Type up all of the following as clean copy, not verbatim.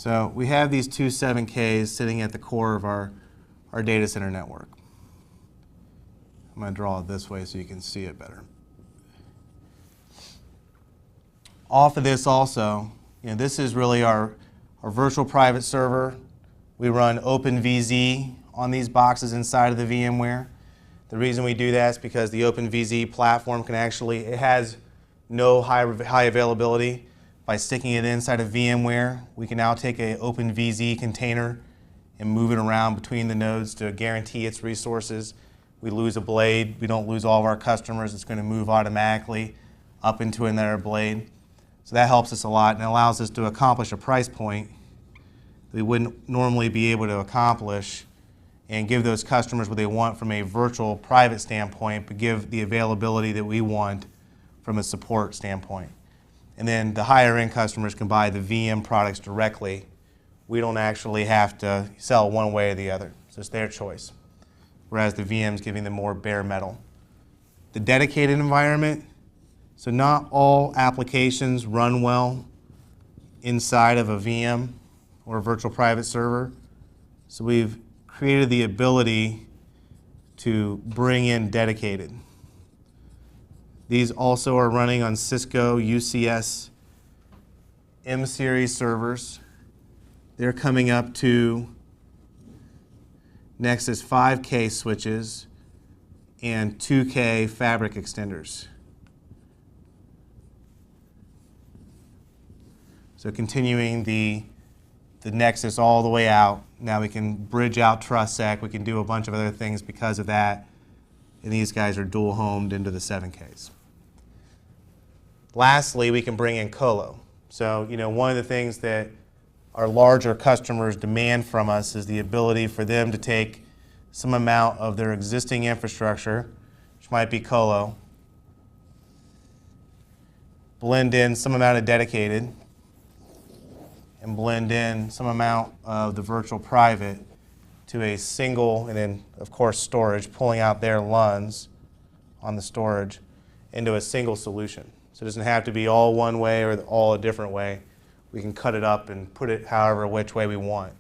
So we have these two 7Ks sitting at the core of our data center network. I'm going to draw it this way so you can see it better. Off of this also, this is really our virtual private server. We run OpenVZ on these boxes inside of the VMware. The reason we do that is because the OpenVZ platform it has no high availability. By sticking it inside of VMware, we can now take an OpenVZ container and move it around between the nodes to guarantee its resources. We lose a blade, we don't lose all of our customers. It's going to move automatically up into another blade. So that helps us a lot and allows us to accomplish a price point that we wouldn't normally be able to accomplish and give those customers what they want from a virtual private standpoint, but give the availability that we want from a support standpoint. And then the higher end customers can buy the VM products directly. We don't actually have to sell one way or the other. So it's their choice. Whereas the VM's giving them more bare metal. The dedicated environment, so not all applications run well inside of a VM or a virtual private server. So we've created the ability to bring in dedicated. These also are running on Cisco UCS M-series servers. They're coming up to Nexus 5K switches and 2K fabric extenders. So continuing the Nexus all the way out. Now we can bridge out TrustSec. We can do a bunch of other things because of that. And these guys are dual homed into the 7Ks. Lastly, we can bring in colo. So, one of the things that our larger customers demand from us is the ability for them to take some amount of their existing infrastructure, which might be colo, blend in some amount of dedicated, and blend in some amount of the virtual private to a single, and then, of course, storage, pulling out their LUNs on the storage into a single solution. So it doesn't have to be all one way or all a different way. We can cut it up and put it however which way we want.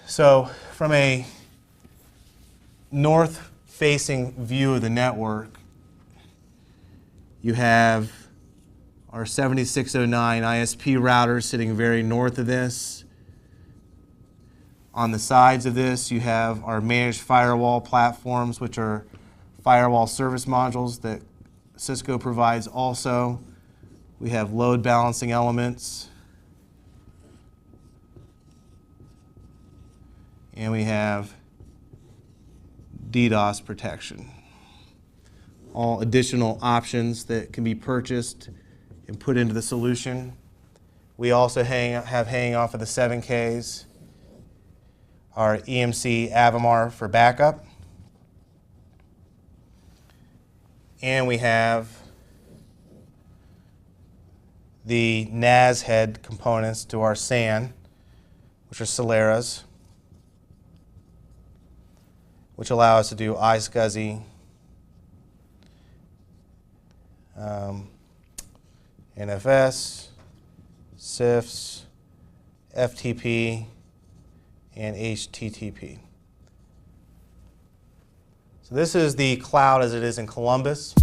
So from a north-facing view of the network, you have our 7609 ISP router sitting very north of this. On the sides of this, you have our managed firewall platforms, which are firewall service modules that Cisco provides also. We have load balancing elements. And we have DDoS protection. All additional options that can be purchased and put into the solution. We also have hanging off of the 7Ks our EMC Avamar for backup. And we have the NAS head components to our SAN, which are Soleras, which allow us to do iSCSI, NFS, CIFS, FTP, and HTTP. So this is the cloud as it is in Columbus.